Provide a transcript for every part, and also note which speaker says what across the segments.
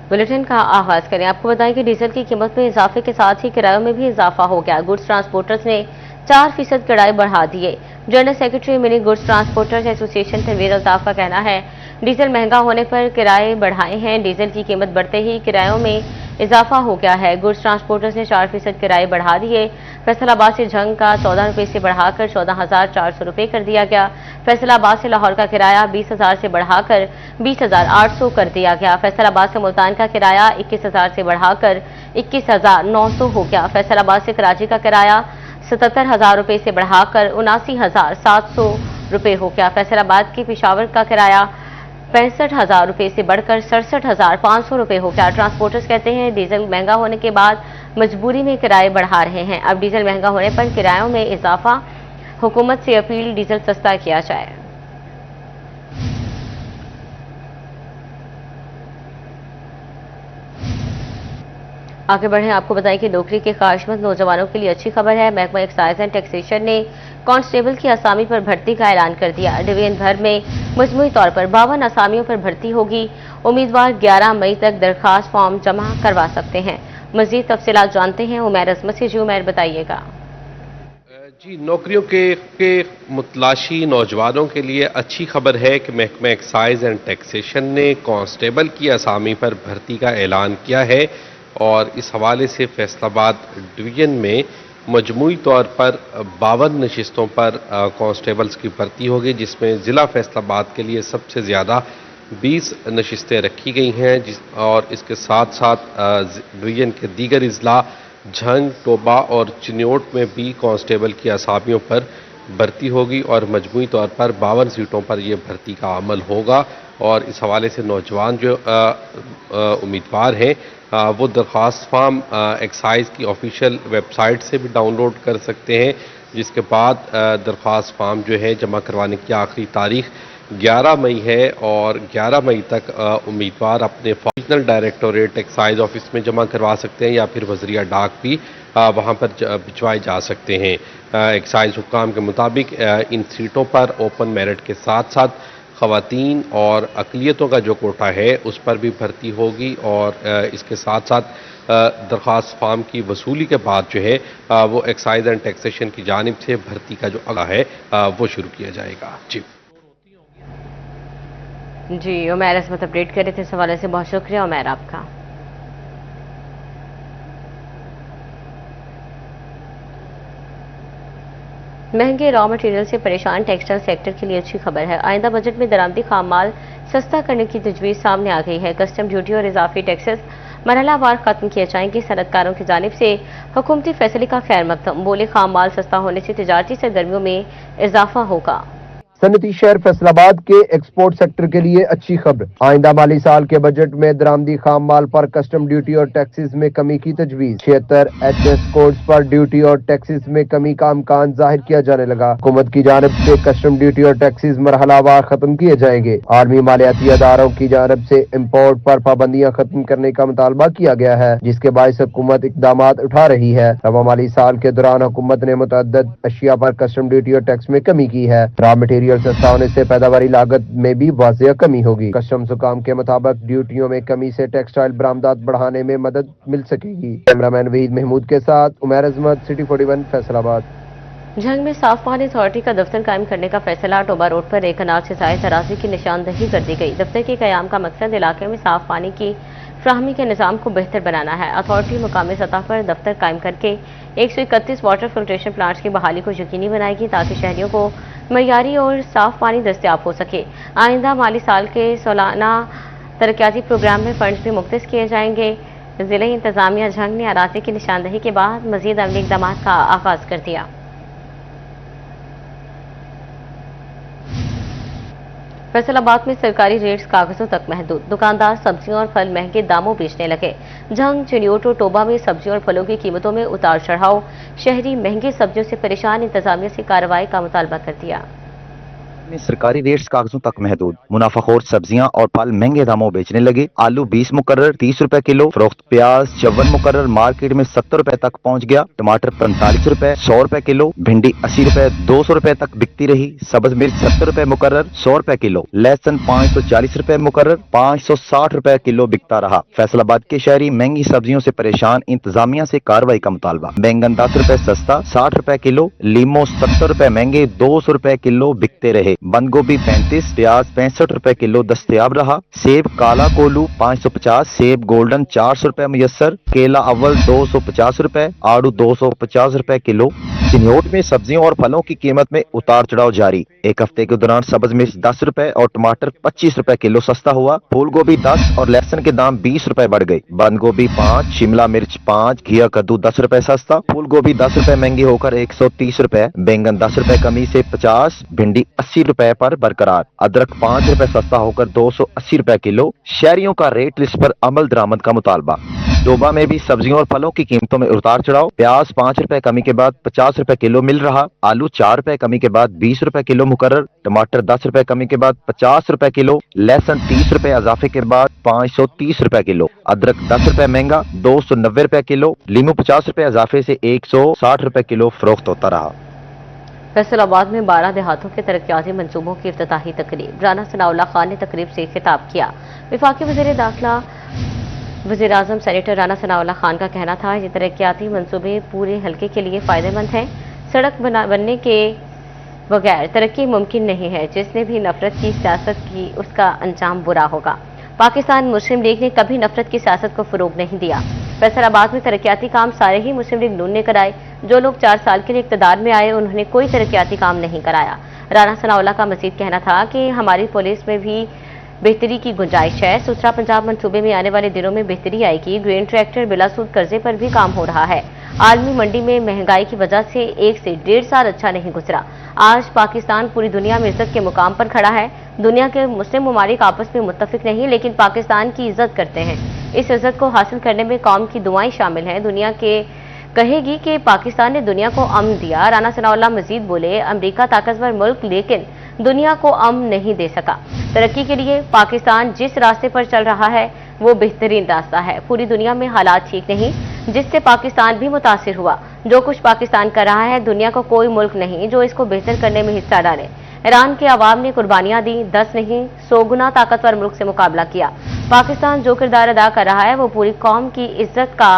Speaker 1: Bulletin का आगाज करें। आपको बताएं कि डीजल की कीमत में इजाफे के साथ ही किरायों में भी इजाफा हो गया। गुड्स ट्रांसपोर्टर्स ने 4% किराए बढ़ा दिए। General secretary mini goods transporters association Tanvir Altaf का कहना है, डीजल महंगा होने पर किराए बढ़ाए हैं। डीजल की कीमत बढ़ते ही किरायों में इजाफा हो गया है। गुड्स ट्रांसपोर्टर्स ने 4% किराए बढ़ा दिए। फैसलाबाद से झंग का 14 रुपये से बढ़ाकर 14,400 रुपये कर दिया गया। फैसलाबाद से लाहौर का किराया 20,000 से बढ़ाकर 20,800 कर दिया गया। फैसलाबाद से मुल्तान का किराया 21,000 से बढ़ाकर 21,900 हो गया। फैसलाबाद से कराची का किराया 77,000 रुपये से बढ़ाकर 79,700 रुपये हो गया। फैसलाबाद के पेशावर का किराया 65,000 रुपये से बढ़कर 67,500 रुपये हो गया। ट्रांसपोर्टर्स कहते हैं, डीजल महंगा होने के बाद मजबूरी में किराए बढ़ा रहे हैं। अब डीजल महंगा होने पर किरायों में इजाफा। हुकूमत से अपील, डीजल सस्ता किया जाए। आगे बढ़ें। आपको बताएं कि नौकरी के ख्वाहिशमंद नौजवानों के लिए अच्छी खबर है। महकमा एक्साइज एंड टैक्सेशन ने कांस्टेबल की असामी पर भर्ती का ऐलान कर दिया। डिवीजन भर में मजमूई तौर पर 52 असामियों पर भर्ती होगी। उम्मीदवार 11 मई तक दरखास्त फॉर्म जमा करवा सकते हैं। मजीद तफसीलात जानते हैं उमैर अजमत से। जी उमैर, बताइएगा।
Speaker 2: जी, नौकरियों के मुतलाशी नौजवानों के लिए अच्छी खबर है कि महकमा एक्साइज एंड टैक्सेशन ने कांस्टेबल की असामी पर भर्ती का ऐलान किया है और इस हवाले से फैसलाबाद डिवीजन में मजमूई तौर पर 52 नशिस्तों पर कांस्टेबल्स की भर्ती होगी, जिसमें ज़िला फैसलाबाद के लिए सबसे ज़्यादा 20 नशिस्तें रखी गई हैं और इसके साथ साथ डिवीजन के दीगर अजला झंग, टोबा और चिन्योट में भी कांस्टेबल की असामियों पर भर्ती होगी और मजमूई तौर पर 52 सीटों पर यह भर्ती का अमल होगा। और इस हवाले से नौजवान जो उम्मीदवार हैं वो दरख्वास्त फॉर्म एक्साइज की ऑफिशियल वेबसाइट से भी डाउनलोड कर सकते हैं, जिसके बाद दरख्वास्त फॉर्म जो है जमा करवाने की आखिरी तारीख 11 मई है और 11 मई तक उम्मीदवार अपने रीजनल डायरेक्टोरेट एक्साइज ऑफिस में जमा करवा सकते हैं या फिर वज़रिया डाक भी वहाँ पर भिजवाए जा सकते हैं। एक्साइज हुक्काम के मुताबिक इन सीटों पर ओपन मेरिट के साथ साथ ख़वातीन और अक़लियतों का जो कोटा है उस पर भी भर्ती होगी और इसके साथ साथ दरख्वास्त फॉर्म की वसूली के बाद जो है वो एक्साइज एंड टैक्सेशन की जानिब से भर्ती का जो अमल है वो शुरू किया जाएगा।
Speaker 1: जी उमैर अजमत अपडेट कर रहे थे। इस हवाले से बहुत शुक्रिया उमैर आपका। महंगे रॉ मटेरियल से परेशान टेक्सटाइल सेक्टर के लिए अच्छी खबर है। आइंदा बजट में दरामदी खाम माल सस्ता करने की तजवीज़ सामने आ गई है। कस्टम ड्यूटी और इजाफी टैक्सेस मरहलावार खत्म किए जाएंगे। सनतकारों की जानिब से हुकूमती फैसले का खैर मकदम। बोले, खाम माल सस्ता होने से तजारती सरगर्मियों में इजाफा होगा।
Speaker 3: सनती शहर फैसलाबाद के एक्सपोर्ट सेक्टर के लिए अच्छी खबर। आइंदा माली साल के बजट में दरामदी खाम माल पर कस्टम ड्यूटी और टैक्सेस में कमी की तजवीज। 76 HS कोड्स पर ड्यूटी और टैक्सेस में कमी का इम्कान जाहिर किया जाने लगा। हुकूमत की जानब से कस्टम ड्यूटी और टैक्सेस मरहलावार खत्म किए जाएंगे। आर्मी मालियाती अदारों की जानब से इम्पोर्ट पर पाबंदियां खत्म करने का मुतालबा किया गया है, जिसके बायस हुकूमत इकदाम उठा रही है। रवा माली साल के दौरान हुकूमत ने मुतअद्दिद अशिया पर कस्टम ड्यूटी और टैक्स में कमी की है। रॉ मटेरियल सस्ता होने से पैदावारी लागत में भी वाज़ेह कमी होगी। कस्टम्स हुकाम के मुताबिक ड्यूटियों में कमी से टेक्सटाइल बरामदात बढ़ाने में मदद मिल सकेगी। कैमरामैन वहीद महमूद के साथ उमैर अजमत, सिटी 41 फैसलाबाद।
Speaker 1: झंग में साफ पानी अथॉरिटी का दफ्तर कायम करने का फैसला। टोबा रोड पर 1 कनाल से ज़ायद अराज़ी की निशानदही कर दी गई। दफ्तर के क़याम का मकसद इलाके में साफ पानी की फ्राहमी के निज़ाम को बेहतर बनाना है। अथॉरिटी मुकामी सतह पर दफ्तर कायम करके 131 वाटर फिल्ट्रेशन प्लांट्स की बहाली को यकीनी बनाएगी ताकि शहरियों को मयारी और साफ पानी दस्तियाब हो सके। आइंदा माली साल के सालाना तरक्याती प्रोग्राम में फंड्स भी मुख्तस किए जाएंगे। ज़िले इंतजामिया झंग ने अराज़ी की निशानदही के बाद मजीद अमली इक़दाम का आगाज कर दिया। फैसलाबाद में सरकारी रेट्स कागजों तक महदूद। दुकानदार सब्जियों और फल महंगे दामों बेचने लगे। झंग, चिन्योट और टोबा में सब्जियों और फलों की कीमतों में उतार चढ़ाव। शहरी महंगी सब्जियों से परेशान, इंतजामिया से कार्रवाई का मुतालबा कर दिया।
Speaker 4: में सरकारी रेट्स कागजों तक महदूद। मुनाफाखोर सब्जियां और फल महंगे दामों बेचने लगे। आलू 20 मुकर्रर 30 रुपए किलो फरोख्त। प्याज 54 मुकर्रर मार्केट में 70 रुपए तक पहुंच गया। टमाटर 45 रुपए 100 रुपए किलो। भिंडी 80 रुपए 200 रुपए तक बिकती रही। सब्ज मिर्च 70 रुपए मुकर्रर 100 रुपए किलो। लहसुन 540 रुपए मुकर्रर 560 रुपए किलो बिकता रहा। फैसलाबाद के शहरी महंगी सब्जियों से परेशान, इंतजामिया से कार्रवाई का मुतालबा। बैंगन 10 रुपए सस्ता 60 रुपए किलो। लीमो 70 रुपए महंगे 200 रुपए किलो बिकते रहे। बंद गोभी 35, प्याज 65 रुपए किलो दस्तयाब रहा। सेब काला कोलू 550, सेब गोल्डन 400 रुपए मुयस्सर। केला अव्वल 250 रुपए, आड़ू 250 रुपए किलो। चिन्होट में सब्जियों और फलों की कीमत में उतार चढ़ाव जारी। एक हफ्ते के दौरान सब्ज मिर्च 10 रुपए और टमाटर 25 रुपए किलो सस्ता हुआ। फूल गोभी 10 और लहसुन के दाम 20 रुपए बढ़ गए। बंद गोभी 5, शिमला मिर्च 5, घिया कद्दू 10 रुपए सस्ता। फूल गोभी 10 रुपए महंगी होकर 130 रुपए। बैंगन 10 रुपए कमी से 50, भिंडी 80 रुपए पर बरकरार। अदरक 5 रुपए सस्ता होकर 280 रुपए किलो। शहरियों का रेट लिस्ट पर अमल दरामद का मुतालबा। डोबा में भी सब्जियों और फलों की कीमतों में उतार चढ़ाव। प्याज 5 रुपए कमी के बाद 50 रुपए किलो मिल रहा। आलू 4 रुपए कमी के बाद 20 रुपए किलो मुकर्रर। टमाटर 10 रुपए कमी के बाद 50 रुपए किलो। लहसुन 30 रुपए इजाफे के बाद 530 रुपए किलो। अदरक 10 रुपए महंगा 290 रुपए किलो। लीमू 50 रुपए इजाफे से 160 रुपए किलो फरोख्त होता रहा।
Speaker 1: फैसलाबाद में 12 देहातों के तरक्याती मंसूबों की इफ्तिताही तकरीब। राना सनाउल्लाह खान ने तकरीब से खिताब किया। वफाकी वज़ीर दाखिला वज़ीर आज़म सेनेटर राना सनाउल्लाह खान का कहना था, ये तरक्याती मंसूबे पूरे हल्के के लिए फ़ायदेमंद हैं। सड़क बनने के बगैर तरक्की मुमकिन नहीं है। जिसने भी नफरत की सियासत की उसका अंजाम बुरा होगा। पाकिस्तान मुस्लिम लीग ने कभी नफरत की सियासत को फ़रोग नहीं दिया। फैसलाबाद में तरक्याती काम सारे ही मुस्लिम लीग नून ने कराए। जो लोग 4 साल के लिए इक़्तिदार में आए उन्होंने कोई तरक्याती काम नहीं कराया। राना सनाउल्लाह का मज़ीद कहना था कि हमारी पुलिस में भी बेहतरी की गुंजाइश है। सुथरा पंजाब मंसूबे में आने वाले दिनों में बेहतरी आएगी। ग्रीन ट्रैक्टर बिला सूद कर्जे पर भी काम हो रहा है। आलमी मंडी में महंगाई की वजह से 1 से 1.5 साल अच्छा नहीं गुजरा। आज पाकिस्तान पूरी दुनिया में इज्जत के मुकाम पर खड़ा है। दुनिया के मुस्लिम ममालिक आपस में मुत्तफिक नहीं, लेकिन पाकिस्तान की इज्जत करते हैं। इस इज्जत को हासिल करने में कौम की दुआएं शामिल हैं। दुनिया के कहेगी कि पाकिस्तान ने दुनिया को अमन दिया। राना सनाउल्लाह मजीद बोले, अमेरिका ताकतवर मुल्क लेकिन दुनिया को अमन नहीं दे सका। तरक्की के लिए पाकिस्तान जिस रास्ते पर चल रहा है वो बेहतरीन रास्ता है। पूरी दुनिया में हालात ठीक नहीं, जिससे पाकिस्तान भी मुतासिर हुआ। जो कुछ पाकिस्तान कर रहा है, दुनिया का कोई मुल्क नहीं जो इसको बेहतर करने में हिस्सा डाले। ईरान के अवाम ने कुर्बानियां दी, 10 नहीं 100 गुना ताकतवर मुल्क से मुकाबला किया। पाकिस्तान जो किरदार अदा कर रहा है वो पूरी कौम की इज्जत का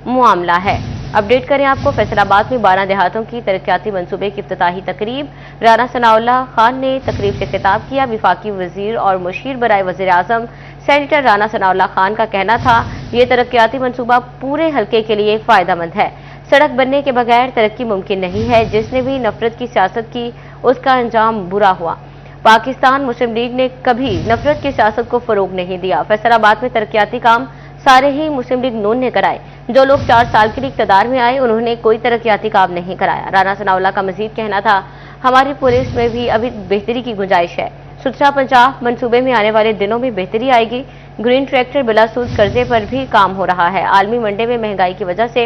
Speaker 1: मामला है। अपडेट करें आपको। फैसलाबाद में 12 देहातों की तरक्याती मंसूबे की इफ्तिताही तकरीब। राना सनाउल्लाह खान ने तकरीब से खिताब किया। वफाकी वजीर और मुशीर बराए वज़ीर आज़म सेनेटर राना सनाउल्लाह खान का कहना था, ये तरक्याती मंसूबा पूरे हल्के के लिए फ़ायदेमंद है। सड़क बनने के बगैर तरक्की मुमकिन नहीं है। जिसने भी नफरत की सियासत की उसका अंजाम बुरा हुआ। पाकिस्तान मुस्लिम लीग ने कभी नफरत की सियासत को फ़रोग नहीं दिया। फैसलाबाद में तरक्याती काम सारे ही मुस्लिम लीग नून ने कराए। जो लोग 4 साल के लिए इक़्तिदार में आए उन्होंने कोई तरक्याती काम नहीं कराया। राना सनाउल्लाह का मजीद कहना था, हमारी पुलिस में भी अभी बेहतरी की गुंजाइश है। सुथरा पंजाब मंसूबे में आने वाले दिनों में बेहतरी आएगी। ग्रीन ट्रैक्टर बिला सूद कर्जे पर भी काम हो रहा है। आलमी मंडी में महंगाई की वजह से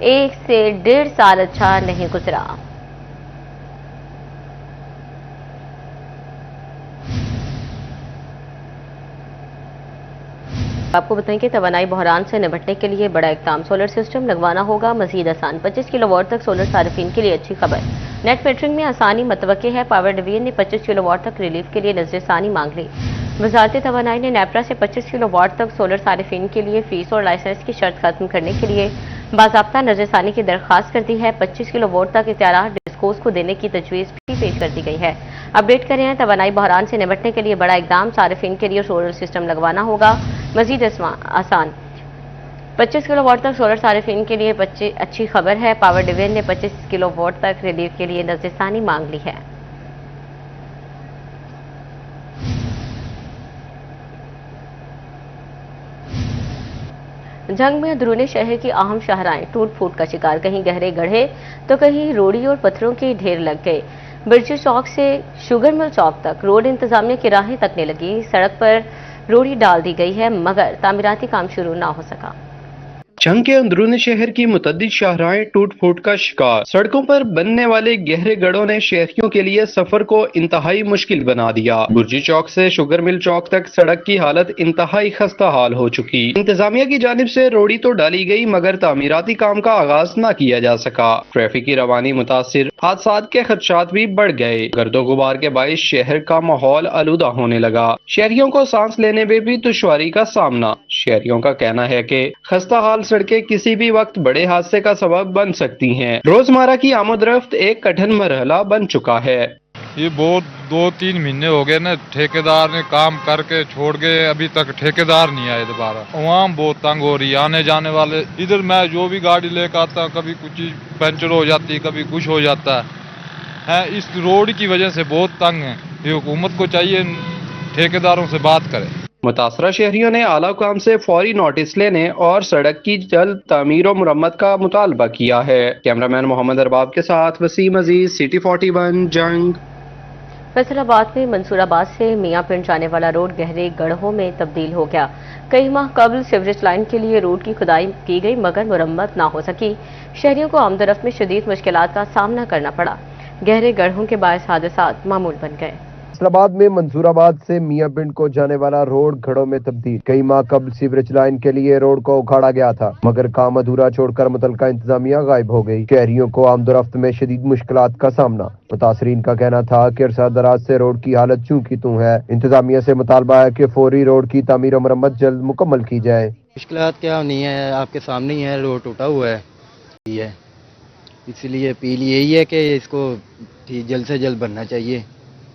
Speaker 1: 1 से 1.5 साल अच्छा नहीं गुजरा। आपको बताएं कि तवानाई बहरान से निपटने के लिए बड़ा इक़दाम, सोलर सिस्टम लगवाना होगा मजीद आसान। 25 किलोवाट तक सोलर सारिफिन के लिए अच्छी खबर। नेट मीटरिंग में आसानी मतवक्के है। पावर डिवीजन ने 25 किलोवाट तक रिलीफ के लिए नजरसानी मांग ली। वजारत तवानाई ने नेपरा से 25 किलोवाट तक सोलर सारिफिन के लिए फीस और लाइसेंस की शर्त खत्म करने के लिए बाज़ाब्ता नजरसानी की दरख्वास्त कर दी है। 25 किलोवाट तक इख्तियार डिस्कोस को देने की तजवीज़ भी पेश कर दी गई है। अपडेट करें, तवानाई बहरान से निपटने के लिए बड़ा इक़दाम, सारिफिन के लिए सोलर सिस्टम लगवाना होगा मजीद आसान। 25 किलोवाट तक सोलर सारिफिन के लिए अच्छी खबर है। पावर डिवीजन ने 25 किलोवाट तक रिलीफ के लिए नजरसानी मांग ली है। जंग में अंदरूनी शहर की अहम शाहराएं टूट फूट का शिकार, कहीं गहरे गड्ढे तो कहीं रोड़ी और पत्थरों के ढेर लग गए। बिरजू चौक से शुगर मिल चौक तक रोड इंतजामिया की राहें तकने लगी। सड़क पर रोड़ी डाल दी गई है मगर तामीराती काम शुरू ना हो सका।
Speaker 5: जंग के अंदरूनी शहर की मुतद्दिद शाहराहें टूट फूट का शिकार। सड़कों पर बनने वाले गहरे गड्ढों ने शहरियों के लिए सफर को इंतहाई मुश्किल बना दिया। गुरजी चौक से शुगर मिल चौक तक सड़क की हालत इंतहाई खस्ता हाल हो चुकी। इंतजामिया की जानिब से रोड़ी तो डाली गई मगर तामीराती काम का आगाज न किया जा सका। ट्रैफिक की रवानी मुतासिर, हादसात के खदशात भी बढ़ गए। गर्दो गुबार के बाइस शहर का माहौल आलूदा होने लगा। शहरियों को सांस लेने में भी दुश्वारी का सामना। शहरियों का कहना है कि खस्ता हाल सड़कें किसी भी वक्त बड़े हादसे का सबब बन सकती हैं। रोजमर्रा की आमदरफ्त एक कठिन मरहला बन चुका है।
Speaker 6: ये बहुत 2-3 महीने हो गए ना, ठेकेदार ने काम करके छोड़ गए, अभी तक ठेकेदार नहीं आए दोबारा। वहाँ बहुत तंग हो रही है आने जाने वाले। इधर मैं जो भी गाड़ी लेकर आता हूँ, कभी कुछ चीज पंचर हो जाती है, कभी कुछ हो जाता है। इस रोड की वजह से बहुत तंग है। ये हुकूमत को चाहिए ठेकेदारों से बात करे।
Speaker 5: मुतासरा शहरियों ने आला हुकाम से फौरी नोटिस लेने और सड़क की जल्द तामीर और मुरम्मत का मुतालबा किया है। कैमरामैन मोहम्मद अरबाब के साथ वसीम अजीज, सिटी 41 जंग।
Speaker 1: फैसलाबाद में मंसूराबाद से मियां पिंड जाने वाला रोड गहरे गड्ढों में तब्दील हो गया। कई माह कबल सीवरेज लाइन के लिए रोड की खुदाई की गई मगर मुरम्मत न हो सकी। शहरियों को आमदरफ्त में शदीद मुश्किलात का सामना करना पड़ा। गहरे गड्ढों के बायस हादसात मामूल बन गए।
Speaker 3: फैसलाबाद में मंसूराबाद से मियां पिंड को जाने वाला रोड गड्ढों में तब्दील। कई माह कबल सीवरेज लाइन के लिए रोड को उखाड़ा गया था मगर काम अधूरा छोड़कर मुतलका इंतजामिया गायब हो गई। शहरियों को आमदरफ्त में शदीद मुश्किलात का सामना। मुतासरीन का कहना था कि अरसा दराज से रोड की हालत चूं की तूं है। इंतजामिया से मुतालबा है कि फौरी रोड की तामीर और मरम्मत जल्द मुकम्मल की जाए।
Speaker 7: मुश्किलात क्या नहीं है, आपके सामने ही है, रोड टूटा हुआ है। इसलिए अपील यही है कि इसको जल्द से जल्द बनना चाहिए,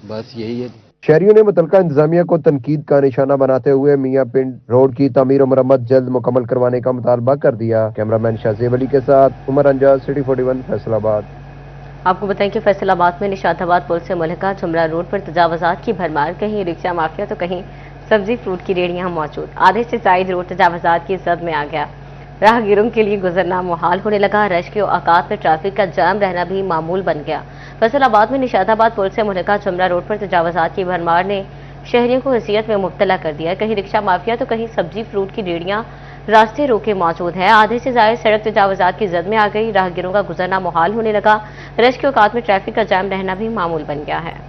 Speaker 7: बस यही है।
Speaker 3: शहरियों ने मुतलका इंतजामिया को तनकीद का निशाना बनाते हुए मियां पिंड रोड की तामीर और मरम्मत जल्द मुकम्मल करवाने का मुतालबा कर दिया। कैमरामैन शाहजेब अली के साथ उमर अंजाज, सिटी 41 फैसलाबाद।
Speaker 1: आपको बताएं कि फैसलाबाद में निशाताबाद पुल से मुल्का जुमरा रोड पर तजावजात की भरमार। कहीं रिक्शा माफिया तो कहीं सब्जी फ्रूट की रेहड़ियां मौजूद। आधे से जायद रोड तजावजात की जद में आ गया। राहगीरों के लिए गुजरना मुहाल होने लगा। रश के औकात में ट्रैफिक का जाम रहना भी मामूल बन गया। फैसलाबाद में निशाताबाद पुल से मुल्का जुमरा रोड पर तजावजात की भरमार ने शहरियों को अजियत में मुब्तला कर दिया। कहीं रिक्शा माफिया तो कहीं सब्जी फ्रूट की रेहड़ियां रास्ते रोके मौजूद है। आधे से ज्यादा सड़क तजावजात की जद में आ गई। राहगीरों का गुजरना मुहाल होने लगा। रश के औकात में ट्रैफिक का जाम रहना भी मामूल बन गया है।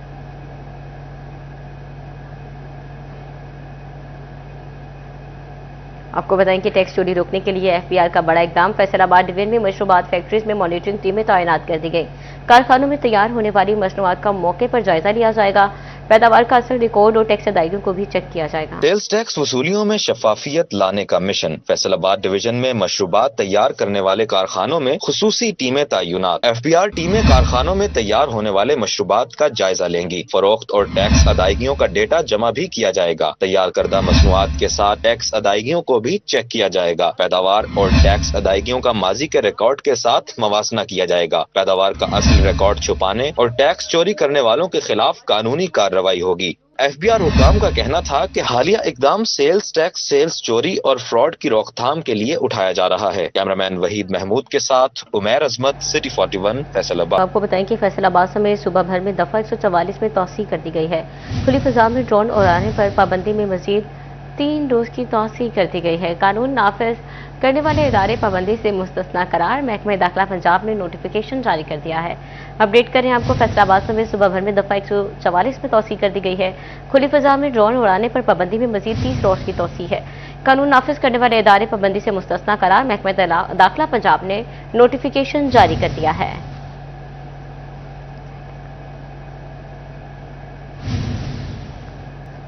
Speaker 1: आपको बताएं कि टैक्स चोरी रोकने के लिए एफबीआर का बड़ा इकदाम। फैसलाबाद डिवीजन में मशरूबात फैक्ट्रीज में मॉनिटरिंग टीमें तैनात कर दी गई। कारखानों में तैयार होने वाली मसनूआत का मौके पर जायजा लिया जाएगा। पैदावार का असल रिकॉर्ड और टैक्स अदायगियों को भी चेक किया जाएगा।
Speaker 4: सेल्स टैक्स वसूलियों में शफाफियत लाने का मिशन। फैसलाबाद डिवीजन में मशरूबात तैयार करने वाले कारखानों में खुसूसी टीमें तैनात। एफबीआर टीमें कारखानों में तैयार होने वाले मशरूबात का जायजा लेंगी। फरोख्त और टैक्स अदायगियों का डेटा जमा भी किया जाएगा। तैयार करदा मसनूआत के साथ टैक्स अदायगियों को भी चेक किया जाएगा। पैदावार और टैक्स अदायगियों का माजी के रिकॉर्ड के साथ मवासना किया जाएगा। पैदावार का असल रिकॉर्ड छुपाने और टैक्स चोरी करने वालों के खिलाफ कानूनी कार्रवाई होगी। एफबीआर हुकाम का कहना था कि हालिया इकदाम सेल्स टैक्स, सेल्स चोरी और फ्रॉड की रोकथाम के लिए उठाया जा रहा है। कैमरामैन वहीद महमूद के साथ उमैर अजमत, सिटी 41 फैसलाबाद।
Speaker 1: आपको बताएं कि फैसलाबाद समेत सुबह भर में दफा 144 में तौसीह कर दी गई है। खुली फिजा में ड्रोन उड़ाने पर पाबंदी में मजीद 3 रोज की तौसीह कर दी गई है। कानून नाफिज करने वाले इदारे पाबंदी से मुस्तस्ना करार। महकमा दाखिला पंजाब ने नोटिफिकेशन जारी कर दिया है। अपडेट करें आपको फैसलाबाद समेत सुबह भर में दफा 144 में तौसीह कर दी गई है। खुली फिजा में ड्रोन उड़ाने पर पाबंदी में मजीद 30 रोज की तौसीह है। कानून नाफिज करने वाले इदारे पाबंदी से मुस्तस्ना करार। महकमा दाखिला पंजाब ने नोटिफिकेशन जारी कर दिया है।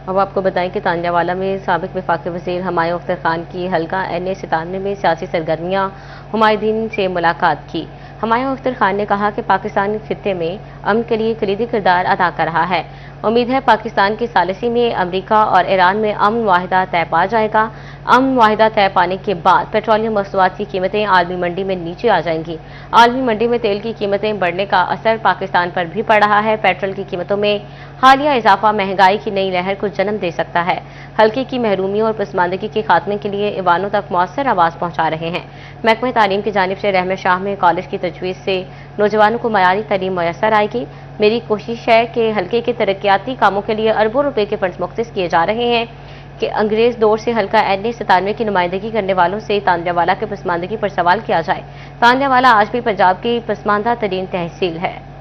Speaker 1: अब आपको बताएं कि तांजावाला में साबिक वफाकी वज़ीर हुमायूं अख्तर खान की हल्का NA97 में सियासी सरगर्मियां हुमायूदीन से मुलाकात की। हुमायूं अख्तर खान ने कहा कि पाकिस्तान खित्ते में अमन के लिए कलीदी किरदार अदा कर रहा है। उम्मीद है पाकिस्तान की सालिसी में अमरीका और ईरान में अमन वाहिदा तय पा जाएगा। अमन वाहिदा तय पाने के बाद पेट्रोलियम मसनूआत की कीमतें आलमी मंडी में नीचे आ जाएंगी। आलमी मंडी में तेल की कीमतें बढ़ने का असर पाकिस्तान पर भी पड़ रहा है। पेट्रोल की कीमतों में हालिया इजाफा महंगाई की नई लहर को जन्म दे सकता है। हल्के की महरूमी और पसमानदगी के खात्मे के लिए ईवानों तक मौसर आवाज़ पहुंचा रहे हैं। महकमा तालीम की जानिब से रहमत शाह में कॉलेज की तजवीज़ से नौजवानों को मयारी तालीम मयसर आएगी। मेरी कोशिश है कि हल्के के तरक्याती कामों के लिए अरबों रुपए के फंड्स मुख्तस किए जा रहे हैं। کہ انگریز دور سے حلقہ NA97 کی نمائندگی کرنے والوں سے تانیہ والا کی پسماندگی پر سوال کیا جائے۔ تانیہ والا آج بھی پنجاب کی پسماندہ ترین تحصیل ہے۔